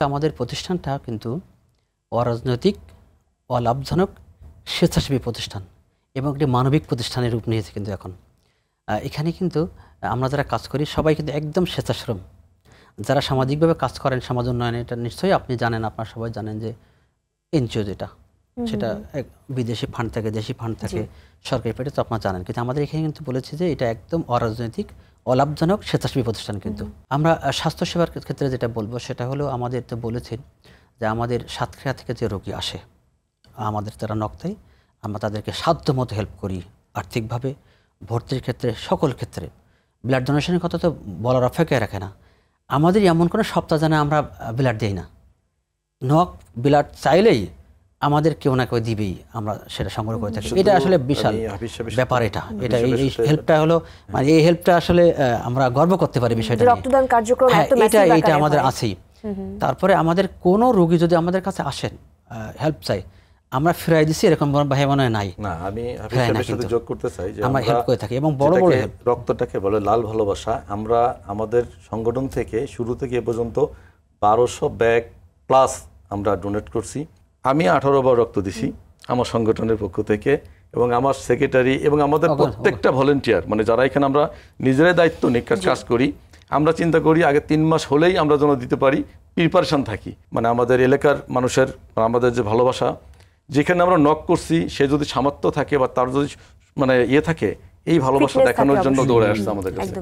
আমাদের প্রতিষ্ঠানটা কিন্তু অরাজনৈতিক, অলাভজনক, স্বেচ্ছাসেবী প্রতিষ্ঠান এবং একটি মানবিক প্রতিষ্ঠানের রূপ নিয়েছে। কিন্তু এখন এখানে কিন্তু আমরা যারা কাজ করি সবাই কিন্তু একদম স্বেচ্ছাশ্রম। যারা সামাজিকভাবে কাজ করেন, সমাজ উন্নয়নে, এটা নিশ্চয়ই আপনি জানেন, আপনারা সবাই জানেন যে এনজিও যেটা, সেটা বিদেশি ফান্ড থাকে, দেশি ফান্ড থাকে, সরকারি পেটে, তো আপনারা জানেন। কিন্তু আমাদের এখানে কিন্তু বলেছে যে এটা একদম অরাজনৈতিক, অলাভজনক, স্বেচ্ছাসেবী প্রতিষ্ঠান। কিন্তু আমরা স্বাস্থ্যসেবার ক্ষেত্রে যেটা বলবো সেটা হলো, আমাদের তো বলেছেন যে আমাদের সাতক্ষীরা থেকে যে রোগী আসে আমাদের তারা নক্তায়, আমরা তাদেরকে সাধ্য মতো হেল্প করি আর্থিকভাবে, ভর্তির ক্ষেত্রে, সকল ক্ষেত্রে। ব্লাড ডোনেশনের কথা তো বলার অপেক্ষায় রাখে না। আমাদের এমন কোনো সপ্তাহ জানা আমরা ব্লাড দিই না। নক ব্লাড চাইলেই আমাদের কেউ না কেউ দিবেই, আমরা সেটা সংগ্রহ করে থাকি। এটা আসলে বিশাল ব্যাপার। এটা এই হেল্পটা হলো, মানে এই হেল্পটা আসলে আমরা গর্ব করতে পারি বিষয়টা। রক্তদান কার্যক্রম এটা আমাদের আছেই। তারপরে আমাদের কোনো রোগী যদি আমাদের কাছে আসেন হেল্প চাই, আমরা ফিরাই দিছি এরকম ভাই মনে নাই না। আমি হাফিজের সাথে যোগ করতে চাই যে আমরা হেল্প করে থাকি এবং বড় বড় রক্তটাকে বলে লাল ভালোবাসা। আমরা আমাদের সংগঠন থেকে শুরু থেকে এ পর্যন্ত 1200 ব্যাগ প্লাস আমরা ডোনেট করছি। আমি 18 বার রক্ত দিছি আমার সংগঠনের পক্ষ থেকে, এবং আমার সেক্রেটারি এবং আমাদের প্রত্যেকটা ভলেন্টিয়ার, মানে যারা এখানে আমরা নিজেরাই দায়িত্ব নিয়ে কাজ করি, আমরা চিন্তা করি আগে 3 মাস হলেই আমরা যেন দিতে পারি, প্রিপারেশন থাকি। মানে আমাদের এলাকার মানুষের, আমাদের যে ভালোবাসা, যেখানে আমরা নক করছি সে যদি সামর্থ্য থাকে বা তার যদি মানে থাকে, এই ভালোবাসা দেখানোর জন্য দৌড়ে আসছে আমাদের কাছে।